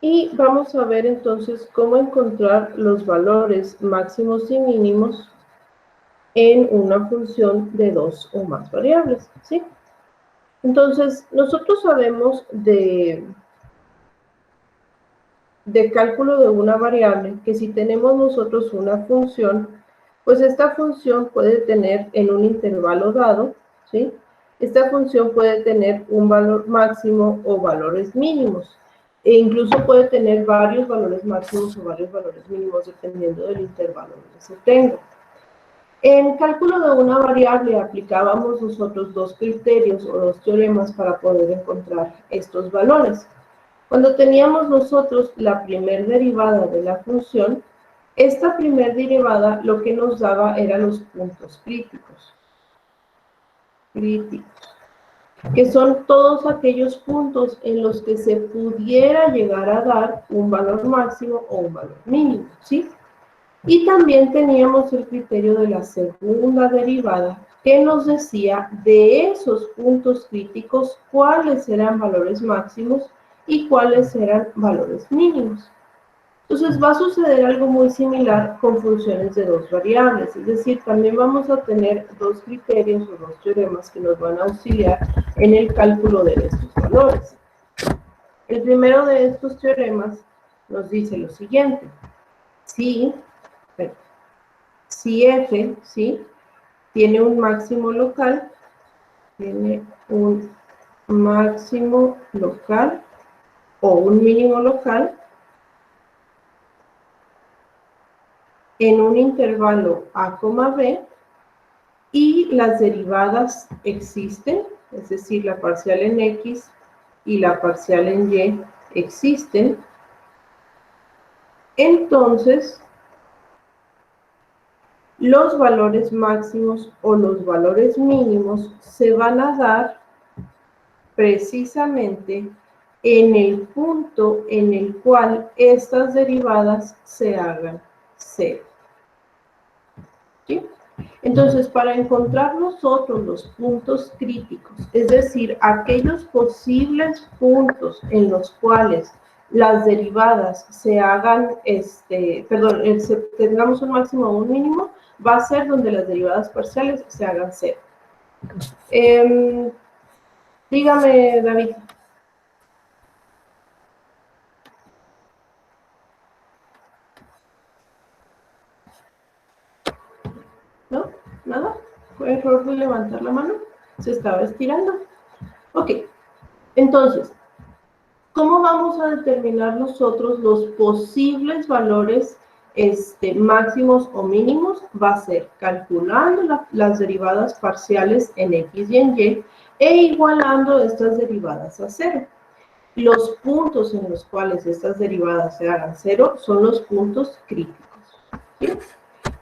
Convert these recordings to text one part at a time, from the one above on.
Y vamos a ver entonces cómo encontrar los valores máximos y mínimos en una función de dos o más variables, ¿sí? Entonces, nosotros sabemos de cálculo de una variable que si tenemos nosotros una función, pues esta función puede tener en un intervalo dado, ¿sí? Esta función puede tener un valor máximo o valores mínimos, e incluso puede tener varios valores máximos o varios valores mínimos dependiendo del intervalo que se tenga. En cálculo de una variable aplicábamos nosotros dos criterios o dos teoremas para poder encontrar estos valores. Cuando teníamos nosotros la primer derivada de la función, esta primer derivada lo que nos daba eran los puntos críticos, que son todos aquellos puntos en los que se pudiera llegar a dar un valor máximo o un valor mínimo, ¿sí? Y también teníamos el criterio de la segunda derivada, que nos decía de esos puntos críticos cuáles eran valores máximos y cuáles eran valores mínimos. Entonces va a suceder algo muy similar con funciones de dos variables, es decir, también vamos a tener dos criterios o dos teoremas que nos van a auxiliar en el cálculo de estos valores. El primero de estos teoremas nos dice lo siguiente: si f, ¿sí?, tiene un máximo local, o un mínimo local en un intervalo a, b, y las derivadas existen, es decir, la parcial en x y la parcial en y existen, entonces los valores máximos o los valores mínimos se van a dar precisamente en el punto en el cual estas derivadas se hagan cero, ¿sí? Entonces, para encontrar nosotros los puntos críticos, es decir, aquellos posibles puntos en los cuales las derivadas se hagan, tengamos un máximo o un mínimo, va a ser donde las derivadas parciales se hagan cero. Dígame, David. ¿No? ¿Nada? ¿Fue error de levantar la mano? ¿Se estaba estirando? Ok. Entonces, ¿cómo vamos a determinar nosotros los posibles valores máximos o mínimos? Va a ser calculando las derivadas parciales en x y en y e igualando estas derivadas a cero. Los puntos en los cuales estas derivadas se hagan cero son los puntos críticos. ¿Sí?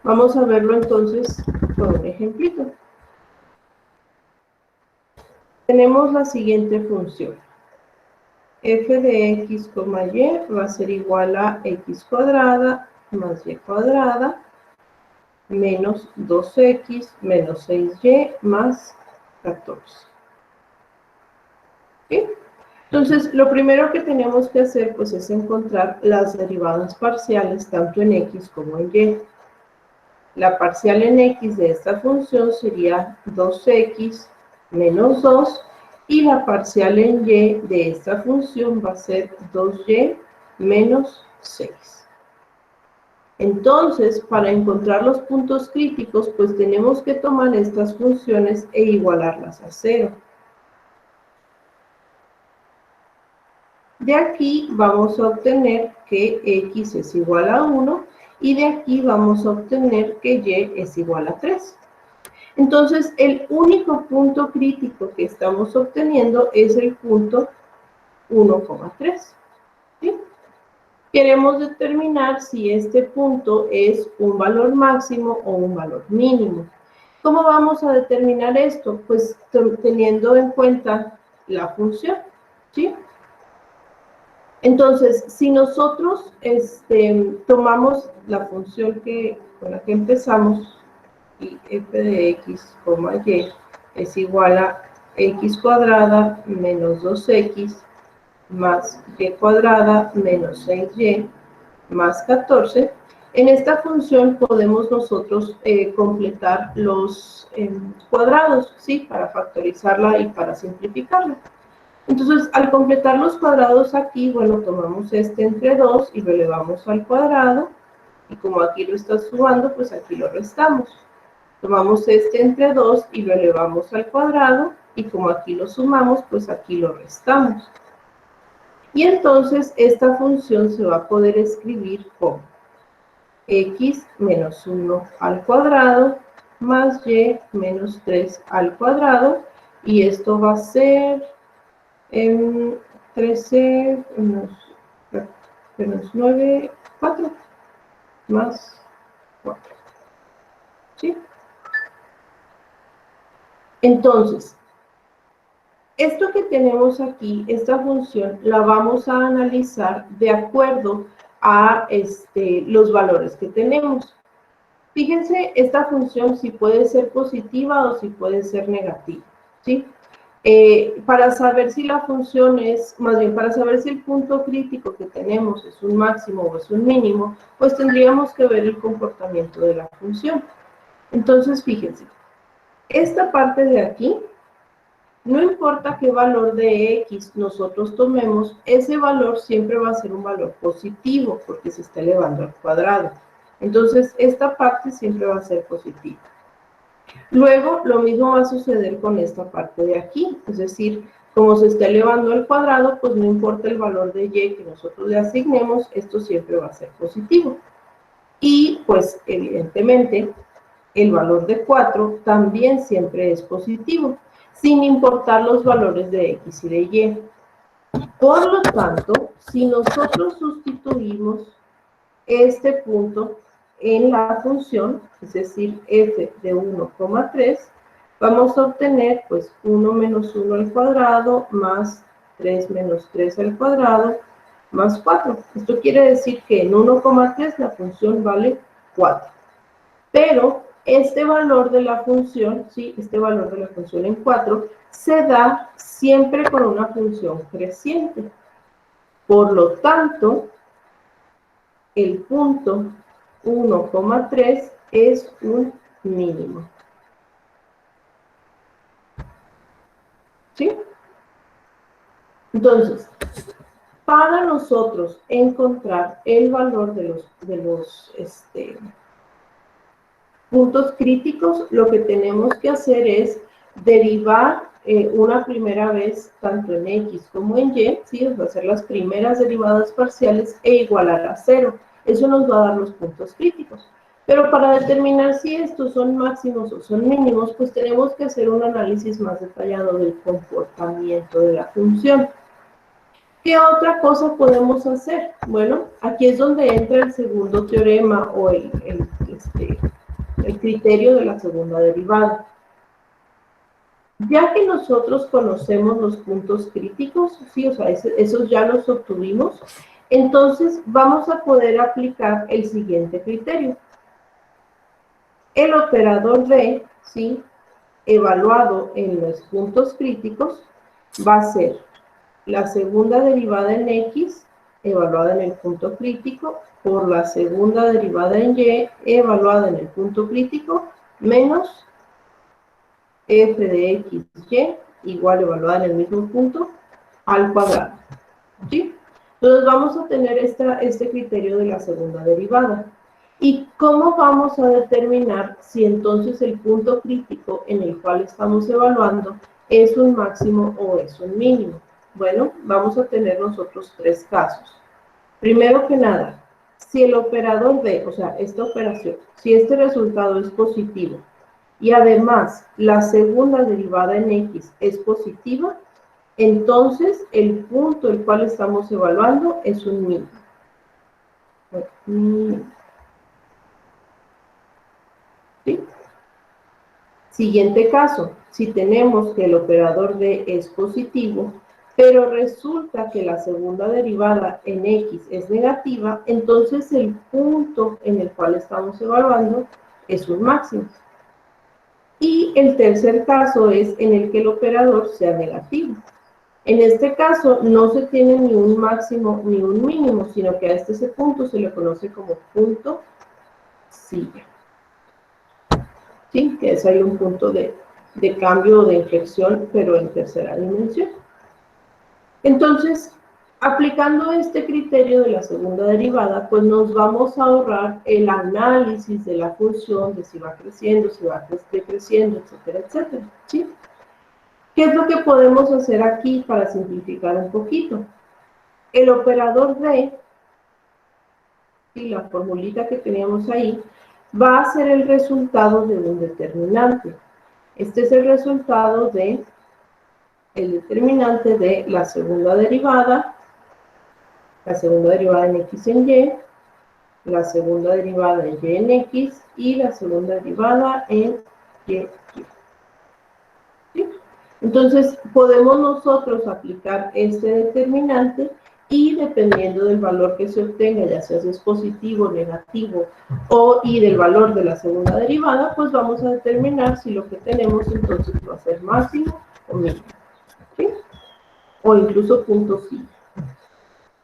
Vamos a verlo entonces con un ejemplito. Tenemos la siguiente función. F de x, y va a ser igual a x cuadrada más y cuadrada menos 2x menos 6y más 14. ¿Sí? Entonces, lo primero que tenemos que hacer pues, es encontrar las derivadas parciales tanto en x como en y. La parcial en x de esta función sería 2x menos 2, y la parcial en y de esta función va a ser 2y menos 6. Entonces, para encontrar los puntos críticos, pues tenemos que tomar estas funciones e igualarlas a 0. De aquí vamos a obtener que x es igual a 1, y de aquí vamos a obtener que y es igual a 3. Entonces, el único punto crítico que estamos obteniendo es el punto 1,3. ¿Sí? Queremos determinar si este punto es un valor máximo o un valor mínimo. ¿Cómo vamos a determinar esto? Pues teniendo en cuenta la función, ¿sí? Entonces, si nosotros tomamos la función con la que empezamos, y f de x, y es igual a x cuadrada menos 2x más y cuadrada menos 6y más 14. En esta función podemos nosotros completar los cuadrados, ¿sí? Para factorizarla y para simplificarla. Entonces, al completar los cuadrados aquí, bueno, tomamos este entre 2 y lo elevamos al cuadrado. Y como aquí lo está sumando, pues aquí lo restamos. Tomamos este entre 2 y lo elevamos al cuadrado. Y como aquí lo sumamos, pues aquí lo restamos. Y entonces esta función se va a poder escribir como x menos 1 al cuadrado más y menos 3 al cuadrado. Y esto va a ser 13 menos 9, 4 más 4. ¿Sí? Entonces, esto que tenemos aquí, esta función, la vamos a analizar de acuerdo a los valores que tenemos. Fíjense, esta función si puede ser positiva o si puede ser negativa, ¿sí? Para saber si la función es, más bien, para saber si el punto crítico que tenemos es un máximo o es un mínimo, pues tendríamos que ver el comportamiento de la función. Entonces, fíjense, esta parte de aquí, no importa qué valor de x nosotros tomemos, ese valor siempre va a ser un valor positivo, porque se está elevando al cuadrado. Entonces, esta parte siempre va a ser positiva. Luego, lo mismo va a suceder con esta parte de aquí, es decir, como se está elevando al cuadrado, pues no importa el valor de y que nosotros le asignemos, esto siempre va a ser positivo. Y, pues, evidentemente, el valor de 4 también siempre es positivo, sin importar los valores de x y de y. Por lo tanto, si nosotros sustituimos este punto en la función, es decir, f de 1,3, vamos a obtener pues 1 menos 1 al cuadrado más 3 menos 3 al cuadrado más 4. Esto quiere decir que en 1,3 la función vale 4. Pero este valor de la función, ¿sí? Este valor de la función en 4 se da siempre con una función creciente. Por lo tanto, el punto 1,3 es un mínimo. ¿Sí? Entonces, para nosotros encontrar el valor de los puntos críticos, lo que tenemos que hacer es derivar una primera vez, tanto en x como en y, ¿sí? O sea, hacer las primeras derivadas parciales e igualar a 0. Eso nos va a dar los puntos críticos. Pero para determinar si estos son máximos o son mínimos, pues tenemos que hacer un análisis más detallado del comportamiento de la función. ¿Qué otra cosa podemos hacer? Bueno, aquí es donde entra el segundo teorema o el criterio de la segunda derivada. Ya que nosotros conocemos los puntos críticos, sí, o sea, esos ya los obtuvimos, entonces vamos a poder aplicar el siguiente criterio. El operador D, ¿sí?, evaluado en los puntos críticos, va a ser la segunda derivada en x, evaluada en el punto crítico, por la segunda derivada en y, evaluada en el punto crítico, menos f de x, y, igual evaluada en el mismo punto, al cuadrado. ¿Sí? Entonces vamos a tener este criterio de la segunda derivada. ¿Y cómo vamos a determinar si entonces el punto crítico en el cual estamos evaluando es un máximo o es un mínimo? Bueno, vamos a tener nosotros tres casos. Primero que nada, si el operador D, o sea, esta operación, si este resultado es positivo y además la segunda derivada en x es positiva, entonces el punto el cual estamos evaluando es un mínimo. ¿Sí? Siguiente caso, si tenemos que el operador D es positivo, pero resulta que la segunda derivada en x es negativa, entonces el punto en el cual estamos evaluando es un máximo. Y el tercer caso es en el que el operador sea negativo. En este caso, no se tiene ni un máximo ni un mínimo, sino que a ese punto se le conoce como punto silla. ¿Sí? Que es ahí un punto de cambio o de inflexión, pero en tercera dimensión. Entonces, aplicando este criterio de la segunda derivada, pues nos vamos a ahorrar el análisis de la función, de si va creciendo, si va decreciendo, etcétera, etcétera. ¿Sí? ¿Qué es lo que podemos hacer aquí para simplificar un poquito? El operador de, y la formulita que teníamos ahí, va a ser el resultado de un determinante. Este es el resultado de el determinante de la segunda derivada en x en y, la segunda derivada en y en x y la segunda derivada en y. ¿Sí? Entonces, podemos nosotros aplicar este determinante y dependiendo del valor que se obtenga, ya sea si es positivo, negativo y del valor de la segunda derivada, pues vamos a determinar si lo que tenemos entonces va a ser máximo o mínimo. ¿Sí? O incluso punto sí.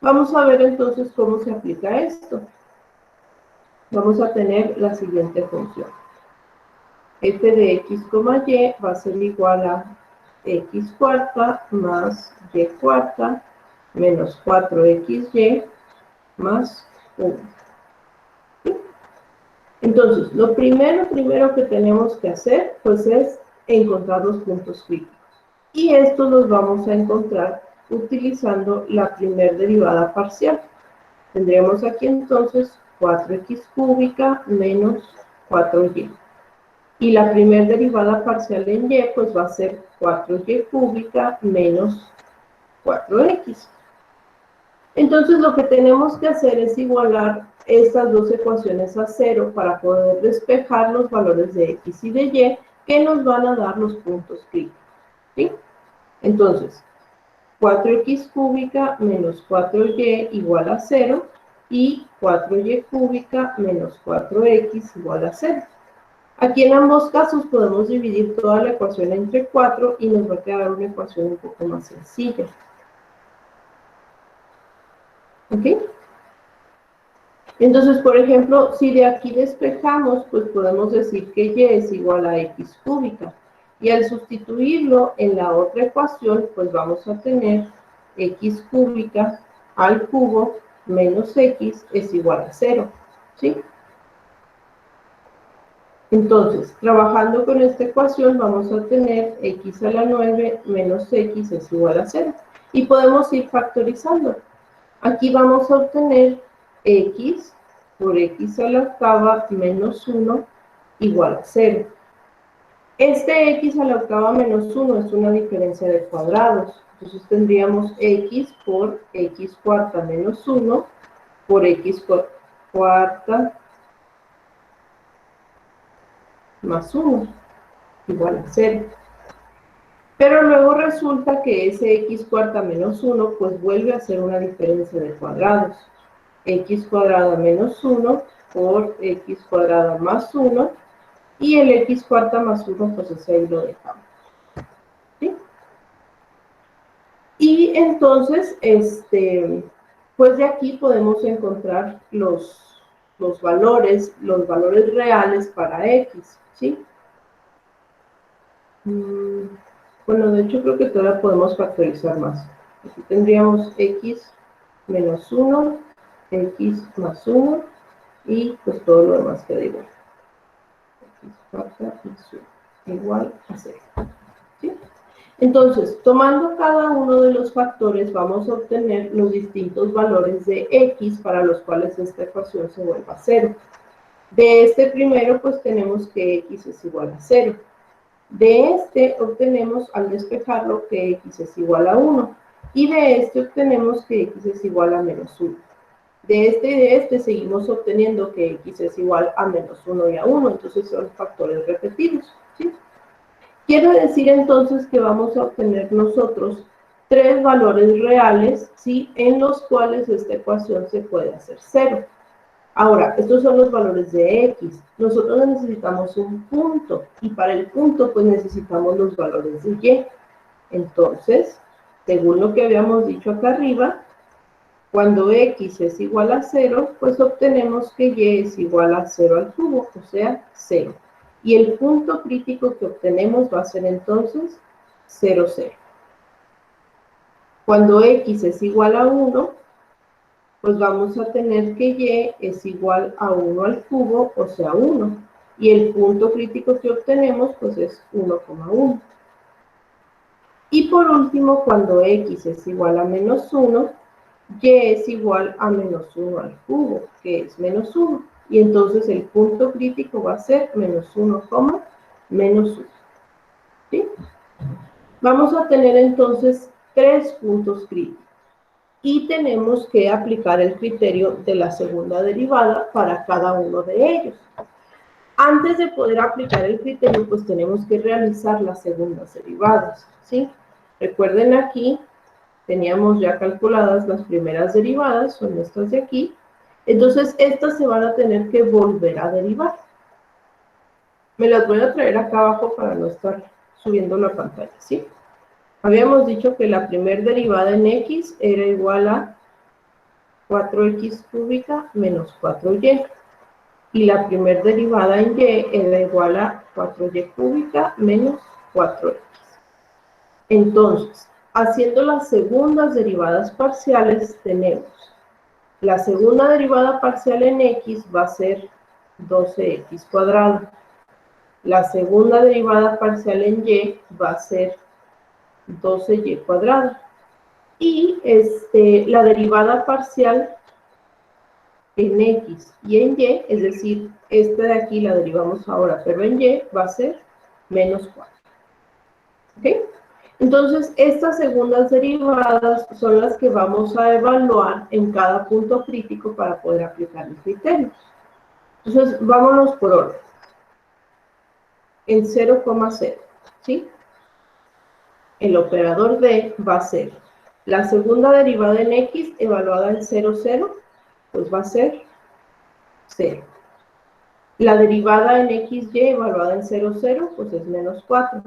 Vamos a ver entonces cómo se aplica esto. Vamos a tener la siguiente función. F de x, y va a ser igual a x cuarta más y cuarta menos 4xy más 1. ¿Sí? Entonces, lo primero que tenemos que hacer, pues es encontrar los puntos críticos. Y estos los vamos a encontrar utilizando la primer derivada parcial. Tendríamos aquí entonces 4x cúbica menos 4y. Y la primera derivada parcial en y, pues va a ser 4y cúbica menos 4x. Entonces lo que tenemos que hacer es igualar estas dos ecuaciones a 0 para poder despejar los valores de x y de y que nos van a dar los puntos críticos. ¿Sí? Entonces, 4x cúbica menos 4y igual a 0 y 4y cúbica menos 4x igual a 0. Aquí en ambos casos podemos dividir toda la ecuación entre 4 y nos va a quedar una ecuación un poco más sencilla. ¿Ok? Entonces, por ejemplo, si de aquí despejamos, pues podemos decir que y es igual a x cúbica. Y al sustituirlo en la otra ecuación, pues vamos a tener x cúbica al cubo menos x es igual a 0. ¿Sí? Entonces, trabajando con esta ecuación, vamos a tener x a la 9 menos x es igual a 0. Y podemos ir factorizando. Aquí vamos a obtener x por x a la octava menos 1 igual a 0. Este x a la octava menos 1 es una diferencia de cuadrados. Entonces tendríamos x por x cuarta menos 1 por x cuarta más 1 igual a 0. Pero luego resulta que ese x cuarta menos 1 pues vuelve a ser una diferencia de cuadrados. X cuadrada menos 1 por x cuadrada más 1 y el x cuarta más 1 pues ese ahí lo dejamos. ¿Sí? Y entonces, pues de aquí podemos encontrar los valores reales para x. ¿Sí? Bueno, de hecho creo que todavía podemos factorizar más. Aquí tendríamos x menos 1, x más 1, y pues todo lo demás queda igual. X cuarta más 1, igual a 0. ¿Sí? Entonces, tomando cada uno de los factores, vamos a obtener los distintos valores de x para los cuales esta ecuación se vuelva a 0. De este primero, pues tenemos que x es igual a 0. De este obtenemos, al despejarlo, que x es igual a 1. Y de este obtenemos que x es igual a menos 1. De este y de este seguimos obteniendo que x es igual a menos 1 y a 1. Entonces son factores repetidos. ¿Sí? Quiere decir entonces que vamos a obtener nosotros 3 valores reales, ¿sí?, en los cuales esta ecuación se puede hacer 0. Ahora, estos son los valores de x. Nosotros necesitamos un punto, y para el punto, pues necesitamos los valores de y. Entonces, según lo que habíamos dicho acá arriba, cuando x es igual a 0, pues obtenemos que y es igual a 0 al cubo, o sea, 0. Y el punto crítico que obtenemos va a ser entonces 0, 0. Cuando x es igual a 1, pues vamos a tener que y es igual a 1 al cubo, o sea, 1. Y el punto crítico que obtenemos, pues es 1,1. Y por último, cuando x es igual a menos 1, y es igual a menos 1 al cubo, que es menos 1. Y entonces el punto crítico va a ser menos 1, menos 1. ¿Sí? Vamos a tener entonces 3 puntos críticos. Y tenemos que aplicar el criterio de la segunda derivada para cada uno de ellos. Antes de poder aplicar el criterio, pues tenemos que realizar las segundas derivadas, ¿sí? Recuerden aquí, teníamos ya calculadas las primeras derivadas, son estas de aquí. Entonces, estas se van a tener que volver a derivar. Me las voy a traer acá abajo para no estar subiendo la pantalla, ¿sí? Habíamos dicho que la primera derivada en x era igual a 4x cúbica menos 4y. Y la primera derivada en y era igual a 4y cúbica menos 4x. Entonces, haciendo las segundas derivadas parciales, tenemos la segunda derivada parcial en x va a ser 12x cuadrado. La segunda derivada parcial en y va a ser 12y cuadrado. Y la derivada parcial en x y en y, es decir, esta de aquí la derivamos ahora, pero en y va a ser menos 4. ¿Ok? Entonces, estas segundas derivadas son las que vamos a evaluar en cada punto crítico para poder aplicar el criterio. Entonces, vámonos por orden. En 0,0, ¿sí? El operador D va a ser la segunda derivada en x evaluada en 0, 0, pues va a ser 0. La derivada en xy evaluada en 0, 0, pues es menos 4.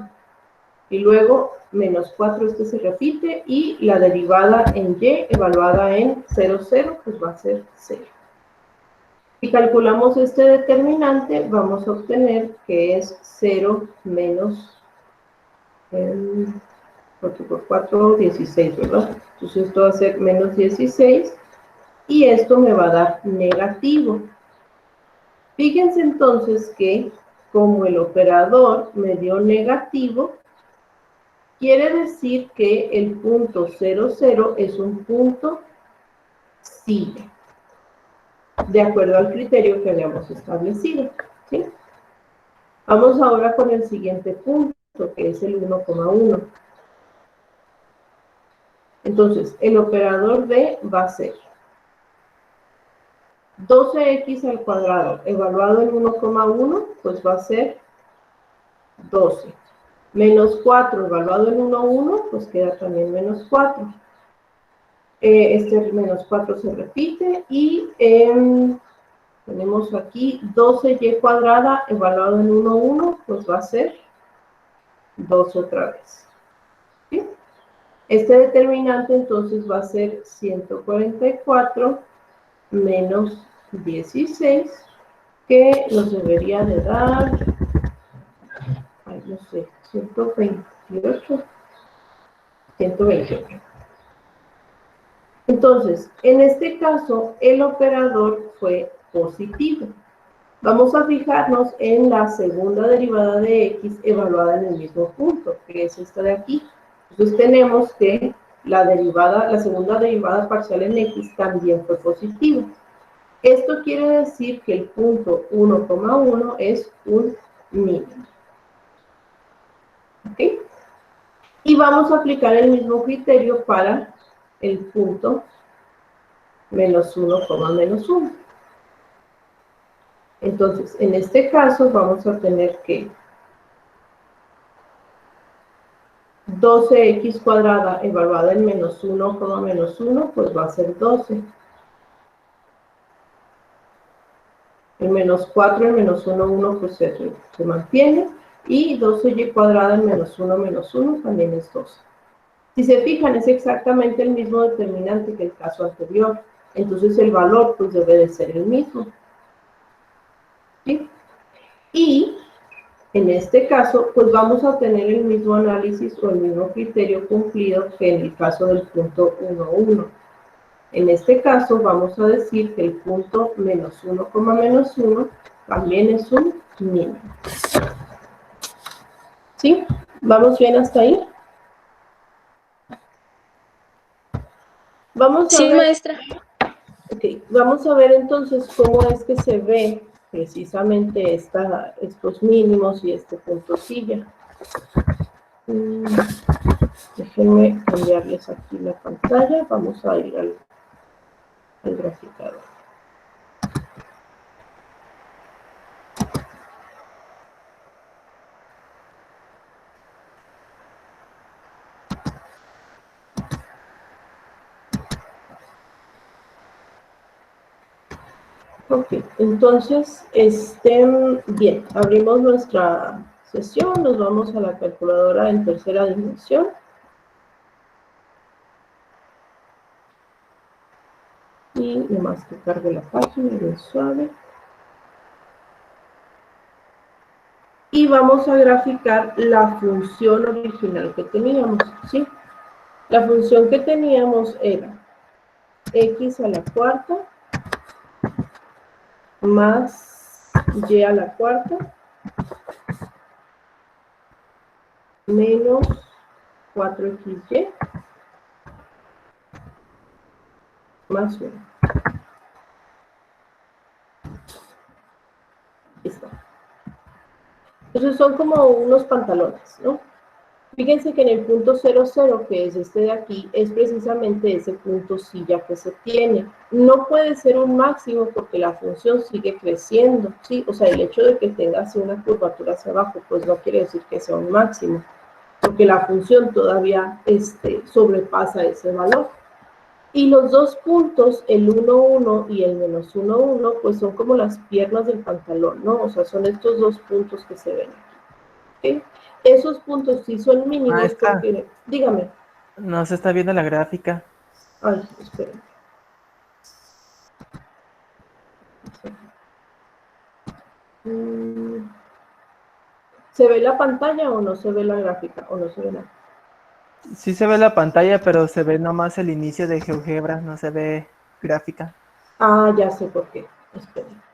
Y luego, menos 4 se repite, y la derivada en y evaluada en 0, 0, pues va a ser 0. Si calculamos este determinante, vamos a obtener que es 0 menos 4 por 4, 16, ¿verdad? Entonces esto va a ser menos 16, y esto me va a dar negativo. Fíjense entonces que, como el operador me dio negativo, quiere decir que el punto 0, 0 es un punto sigue, de acuerdo al criterio que habíamos establecido, ¿sí? Vamos ahora con el siguiente punto, que es el 1,1. Entonces, el operador D va a ser 12x al cuadrado evaluado en 1,1, pues va a ser 12. Menos 4 evaluado en 1,1, pues queda también menos 4. Este menos 4 se repite, y tenemos aquí 12y cuadrada evaluado en 1,1, pues va a ser 12 otra vez. ¿Sí? Este determinante entonces va a ser 144 menos 16, que nos debería de dar, ay, no sé, 128. Entonces, en este caso, el operador fue positivo. Vamos a fijarnos en la segunda derivada de x evaluada en el mismo punto, que es esta de aquí. Entonces tenemos que la segunda derivada parcial en x también fue positiva. Esto quiere decir que el punto 1,1 es un mínimo. ¿Ok? Y vamos a aplicar el mismo criterio para el punto menos 1, menos 1. Entonces, en este caso vamos a tener que 12x cuadrada evaluada en menos 1, menos 1, pues va a ser 12. El menos 4, el menos 1, 1, pues se mantiene. Y 12y cuadrada en menos 1, también es 12. Si se fijan, es exactamente el mismo determinante que el caso anterior. Entonces el valor pues debe de ser el mismo. ¿Sí? Y en este caso, pues vamos a tener el mismo análisis o el mismo criterio cumplido que en el caso del punto 1, 1. En este caso vamos a decir que el punto menos 1, menos 1 también es un mínimo. ¿Sí? ¿Vamos bien hasta ahí? Vamos a ver, maestra. Okay, vamos a ver entonces cómo es que se ve precisamente estos mínimos y este punto silla. Déjenme cambiarles aquí la pantalla. Vamos a ir al graficador. Ok, entonces, bien, abrimos nuestra sesión, nos vamos a la calculadora en tercera dimensión. Y nomás que cargue la página bien suave. Y vamos a graficar la función original que teníamos, ¿sí? La función que teníamos era x a la cuarta más y a la cuarta menos 4xy más 1. Está. Entonces son como unos pantalones, ¿no? Fíjense que en el punto 0, 0, que es este de aquí, es precisamente ese punto silla que se tiene. No puede ser un máximo porque la función sigue creciendo, ¿sí? O sea, el hecho de que tenga así una curvatura hacia abajo, pues no quiere decir que sea un máximo, porque la función todavía sobrepasa ese valor. Y los dos puntos, el 1, 1 y el menos 1, 1, pues son como las piernas del pantalón, ¿no? O sea, son estos dos puntos que se ven aquí. ¿Okay? Esos puntos sí son mínimos. Maestra, porque, dígame. no se está viendo la gráfica. Ay, esperen. ¿Se ve la pantalla o no se ve la gráfica? ¿O no se ve nada? Sí se ve la pantalla, pero se ve nomás el inicio de GeoGebra, no se ve gráfica. Ah, ya sé por qué. Esperen.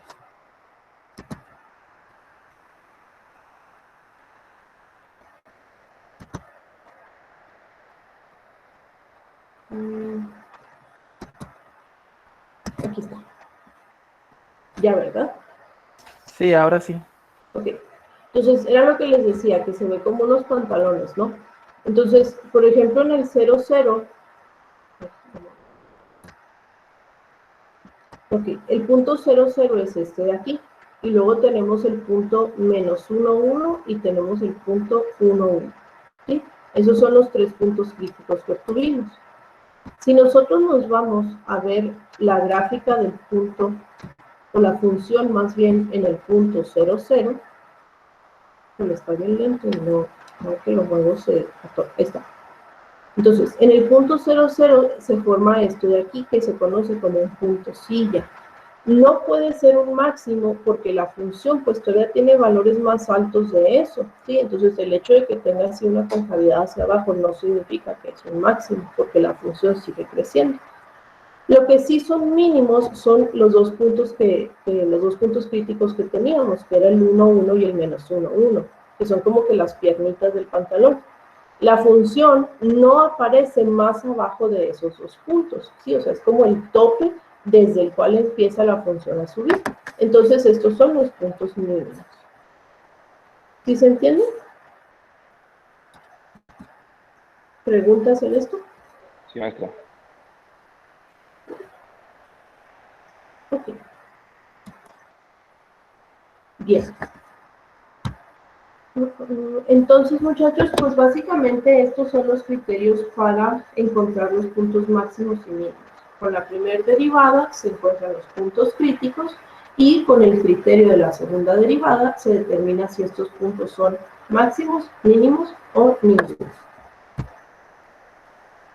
Aquí está. Ya, ¿verdad? Sí, ahora sí. Ok. Entonces, era lo que les decía, que se ve como unos pantalones, ¿no? Entonces, por ejemplo, en el 0, 0, ok, el punto 0, 0 es este de aquí. Y luego tenemos el punto menos 1, 1 y tenemos el punto 1, 1. ¿Sí? Esos son los tres puntos críticos que obtuvimos. Si nosotros nos vamos a ver la gráfica del punto, o la función más bien en el punto 0, 0, me está bien lento y no que los huevos ahí está. Entonces, en el punto 0, 0 se forma esto de aquí que se conoce como un punto silla. No puede ser un máximo porque la función pues todavía tiene valores más altos de eso, ¿sí? Entonces el hecho de que tenga así una concavidad hacia abajo no significa que es un máximo porque la función sigue creciendo. Lo que sí son mínimos son los dos puntos críticos que teníamos, que era el 1, 1 y el menos 1, 1, que son como que las piernitas del pantalón. La función no aparece más abajo de esos dos puntos, ¿sí? O sea, es como el tope desde el cual empieza la función a subir. Entonces, estos son los puntos mínimos. ¿Sí se entiende? ¿Preguntas en esto? Sí, maestra. Ok. Bien. Entonces, muchachos, pues básicamente estos son los criterios para encontrar los puntos máximos y mínimos. Con la primera derivada se encuentran los puntos críticos y con el criterio de la segunda derivada se determina si estos puntos son máximos, mínimos o mínimos.